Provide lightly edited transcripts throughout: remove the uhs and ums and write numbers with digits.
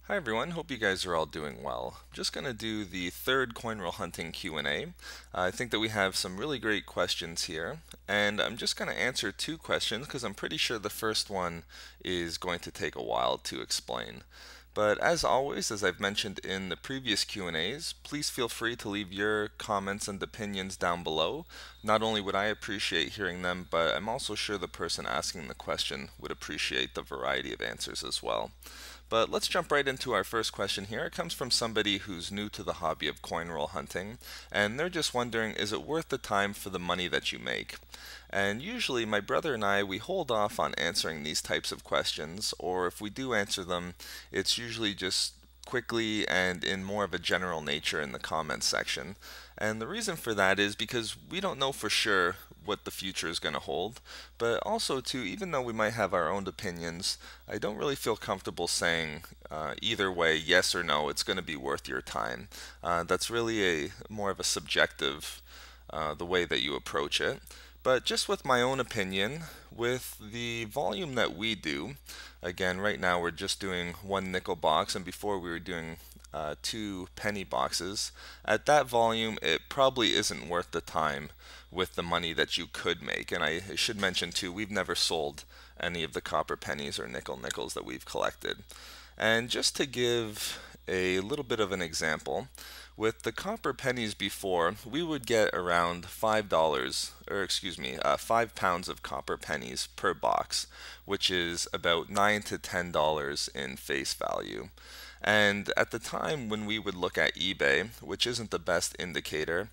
Hi everyone, hope you guys are all doing well. I'm just going to do the third coin roll hunting Q&A. I think that we have some really great questions here, and I'm just going to answer two questions because I'm pretty sure the first one is going to take a while to explain. But as always, as I've mentioned in the previous Q&As, please feel free to leave your comments and opinions down below. Not only would I appreciate hearing them, but I'm also sure the person asking the question would appreciate the variety of answers as well. But let's jump right into our first question here. It comes from somebody who's new to the hobby of coin roll hunting, and they're just wondering, is it worth the time for the money that you make? And usually my brother and I, we hold off on answering these types of questions, or if we do answer them, it's usually just quickly and in more of a general nature in the comments section. And the reason for that is because we don't know for sure what the future is going to hold, but also too, even though we might have our own opinions, I don't really feel comfortable saying either way, yes or no, it's going to be worth your time. That's really a more of a subjective the way that you approach it. But just with my own opinion, with the volume that we do, again, right now we're just doing one nickel box, and before we were doing two penny boxes. At that volume, it probably isn't worth the time with the money that you could make. And I should mention too, we've never sold any of the copper pennies or nickel nickels that we've collected. And just to give a little bit of an example, with the copper pennies before, we would get around $5, or excuse me, 5 pounds of copper pennies per box, which is about $9 to $10 in face value. And at the time when we would look at eBay, which isn't the best indicator,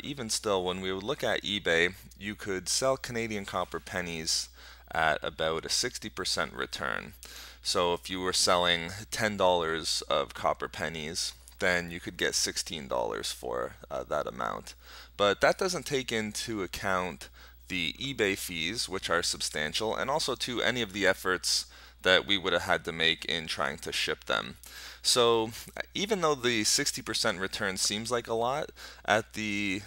even still, when we would look at eBay, you could sell Canadian copper pennies at about a 60% return. So if you were selling $10 of copper pennies, then you could get $16 for that amount. But that doesn't take into account the eBay fees, which are substantial, and also to any of the efforts that we would have had to make in trying to ship them. So even though the 60% return seems like a lot, at the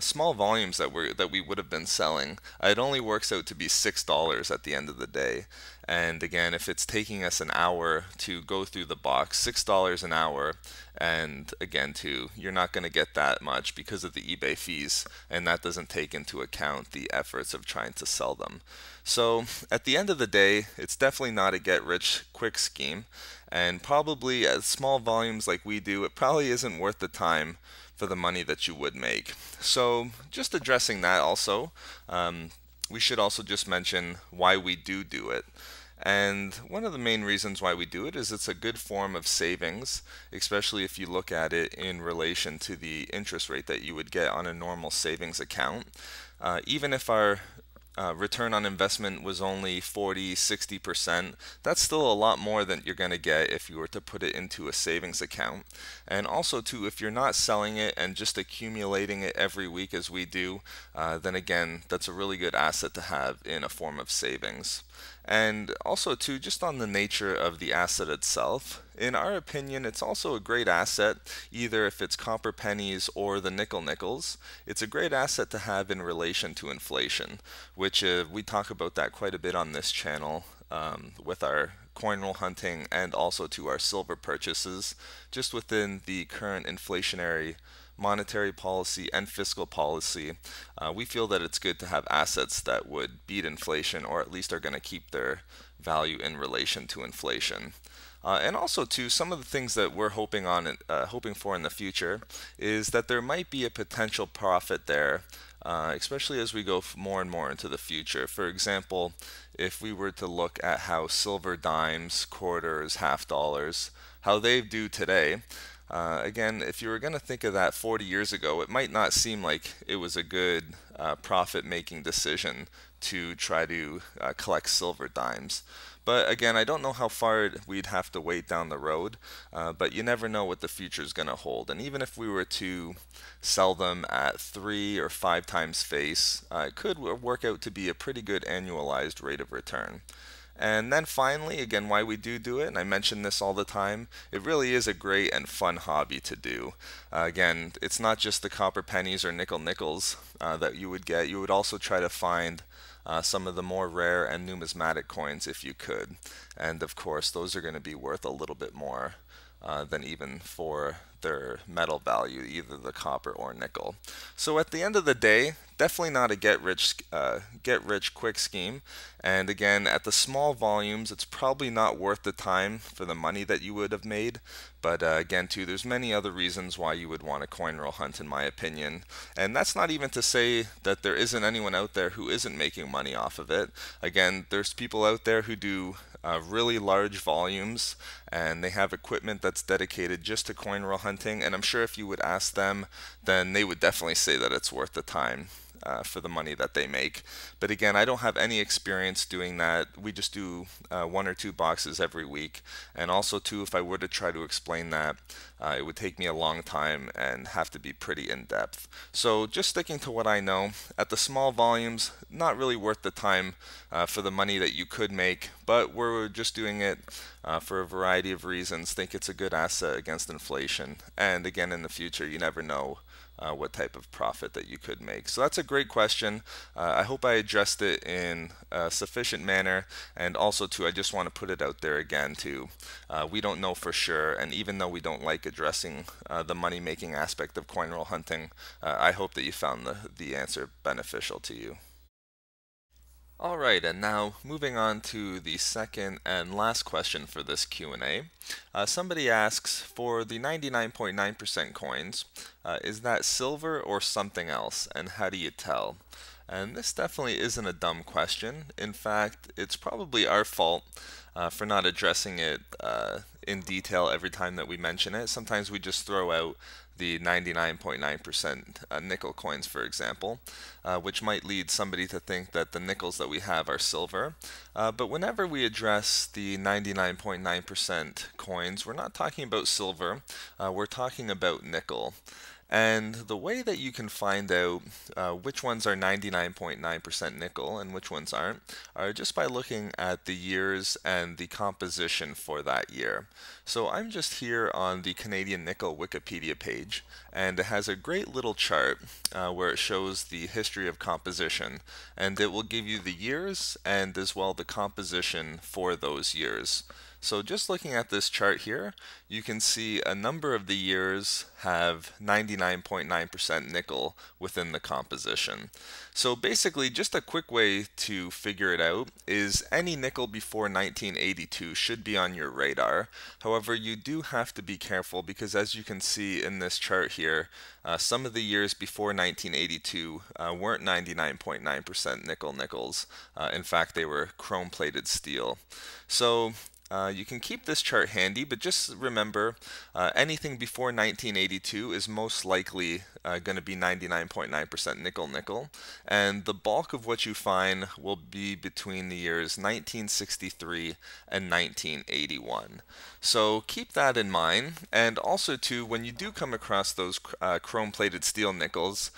small volumes that we would have been selling, it only works out to be $6 at the end of the day. And again, if it's taking us an hour to go through the box, $6 an hour, and again, too, you're not going to get that much because of the eBay fees, and that doesn't take into account the efforts of trying to sell them. So at the end of the day, it's definitely not a get rich quick scheme, and probably at small volumes like we do, it probably isn't worth the time for the money that you would make. So just addressing that also, we should also just mention why we do it. And one of the main reasons why we do it is it's a good form of savings, especially if you look at it in relation to the interest rate that you would get on a normal savings account. Even if our return on investment was only 40-60%, that's still a lot more than you're going to get if you were to put it into a savings account. And also too, if you're not selling it and just accumulating it every week as we do, then again, that's a really good asset to have in a form of savings. And also too, just on the nature of the asset itself, in our opinion, it's also a great asset, either if it's copper pennies or the nickel nickels. It's a great asset to have in relation to inflation, which we talk about that quite a bit on this channel with our coin roll hunting and also to our silver purchases, just within the current inflationary monetary policy and fiscal policy. We feel that it's good to have assets that would beat inflation, or at least are going to keep their value in relation to inflation. And also too, some of the things that we're hoping for in the future is that there might be a potential profit there, especially as we go more and more into the future. For example, if we were to look at how silver dimes, quarters, half dollars, how they do today. Again, if you were going to think of that 40 years ago, it might not seem like it was a good profit-making decision to try to collect silver dimes. But again, I don't know how far we'd have to wait down the road, but you never know what the future is going to hold. And even if we were to sell them at 3 or 5 times face, it could work out to be a pretty good annualized rate of return. And then finally, again, why we do it, and I mention this all the time, it really is a great and fun hobby to do. Again, it's not just the copper pennies or nickel nickels that you would get. You would also try to find some of the more rare and numismatic coins if you could. and of course those are going to be worth a little bit more than even for their metal value, either the copper or nickel. So at the end of the day, definitely not a get rich quick scheme. And again, at the small volumes, it's probably not worth the time for the money that you would have made. But again, too, there's many other reasons why you would want a coin roll hunt, in my opinion. And that's not even to say that there isn't anyone out there who isn't making money off of it. Again, there's people out there who do really large volumes, and they have equipment that's dedicated just to coin roll hunting, and I'm sure if you would ask them, then they would definitely say that it's worth the time. For the money that they make. But again, I don't have any experience doing that. We just do 1 or 2 boxes every week. And also too, if I were to try to explain that, it would take me a long time and have to be pretty in depth. So just sticking to what I know, at the small volumes, not really worth the time for the money that you could make, but we're just doing it for a variety of reasons. Think it's a good asset against inflation. And again, in the future, you never know what type of profit that you could make. So that's a great question. I hope I addressed it in a sufficient manner, and also too, I just want to put it out there again too. We don't know for sure, and even though we don't like addressing the money-making aspect of coin roll hunting, I hope that you found the answer beneficial to you. Alright, and now moving on to the second and last question for this Q&A. Somebody asks, for the 99.9% coins, is that silver or something else, and how do you tell? And this definitely isn't a dumb question. In fact, it's probably our fault for not addressing it in detail every time that we mention it. Sometimes we just throw out the 99.9% nickel coins, for example, which might lead somebody to think that the nickels that we have are silver. But whenever we address the 99.9% coins, we're not talking about silver, we're talking about nickel. And the way that you can find out which ones are 99.9% nickel and which ones aren't are just by looking at the years and the composition for that year. So I'm just here on the Canadian Nickel Wikipedia page, and it has a great little chart where it shows the history of composition, and it will give you the years and as well the composition for those years. So just looking at this chart here, you can see a number of the years have 99.9% nickel within the composition. So basically, just a quick way to figure it out is any nickel before 1982 should be on your radar. However, you do have to be careful because as you can see in this chart here, some of the years before 1982 weren't 99.9% nickel nickels. In fact, they were chrome-plated steel. So you can keep this chart handy, but just remember anything before 1982 is most likely going to be 99.9% nickel, and the bulk of what you find will be between the years 1963 and 1981. So keep that in mind, and also too, when you do come across those chrome-plated steel nickels,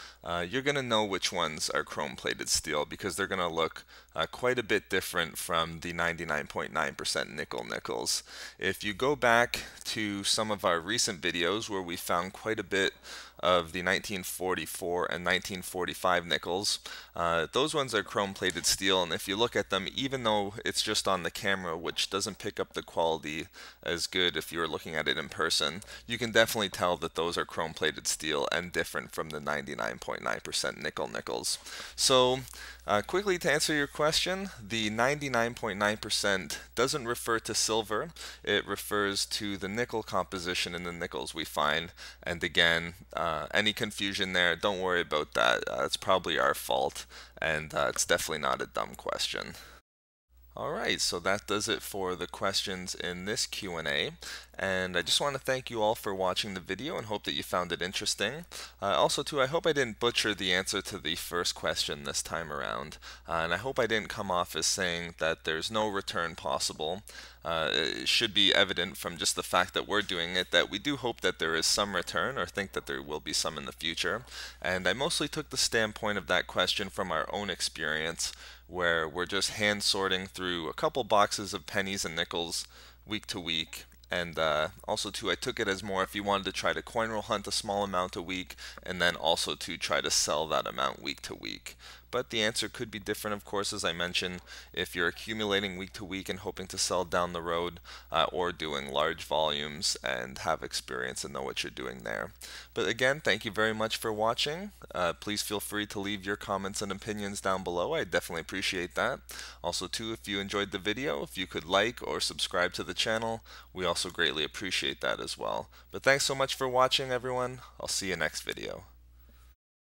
you're going to know which ones are chrome-plated steel because they're going to look quite a bit different from the 99.9% nickel nickels. If you go back to some of our recent videos where we found quite a bit of the 1944 and 1945 nickels, those ones are chrome-plated steel, and if you look at them, even though it's just on the camera, which doesn't pick up the quality as good if you're looking at it in person, you can definitely tell that those are chrome-plated steel and different from the 99.9% nickel nickels. So quickly to answer your question, the 99.9% doesn't refer to silver, it refers to the nickel composition in the nickels we find, and again, any confusion there, don't worry about that. It's probably our fault, and it's definitely not a dumb question. Alright, so that does it for the questions in this Q&A, and I just want to thank you all for watching the video and hope that you found it interesting. Also too, I hope I didn't butcher the answer to the first question this time around, and I hope I didn't come off as saying that there's no return possible. It should be evident from just the fact that we're doing it that we do hope that there is some return, or think that there will be some in the future, and I mostly took the standpoint of that question from our own experience, where we're just hand sorting through a couple boxes of pennies and nickels week to week. And also too, I took it as more if you wanted to try to coin roll hunt a small amount a week, and then also to try to sell that amount week to week. but the answer could be different, of course, as I mentioned, if you're accumulating week to week and hoping to sell down the road, or doing large volumes and have experience and know what you're doing there. But again, thank you very much for watching. Please feel free to leave your comments and opinions down below. I definitely appreciate that. Also too, if you enjoyed the video, if you could like or subscribe to the channel, we also greatly appreciate that as well. But thanks so much for watching, everyone. I'll see you next video.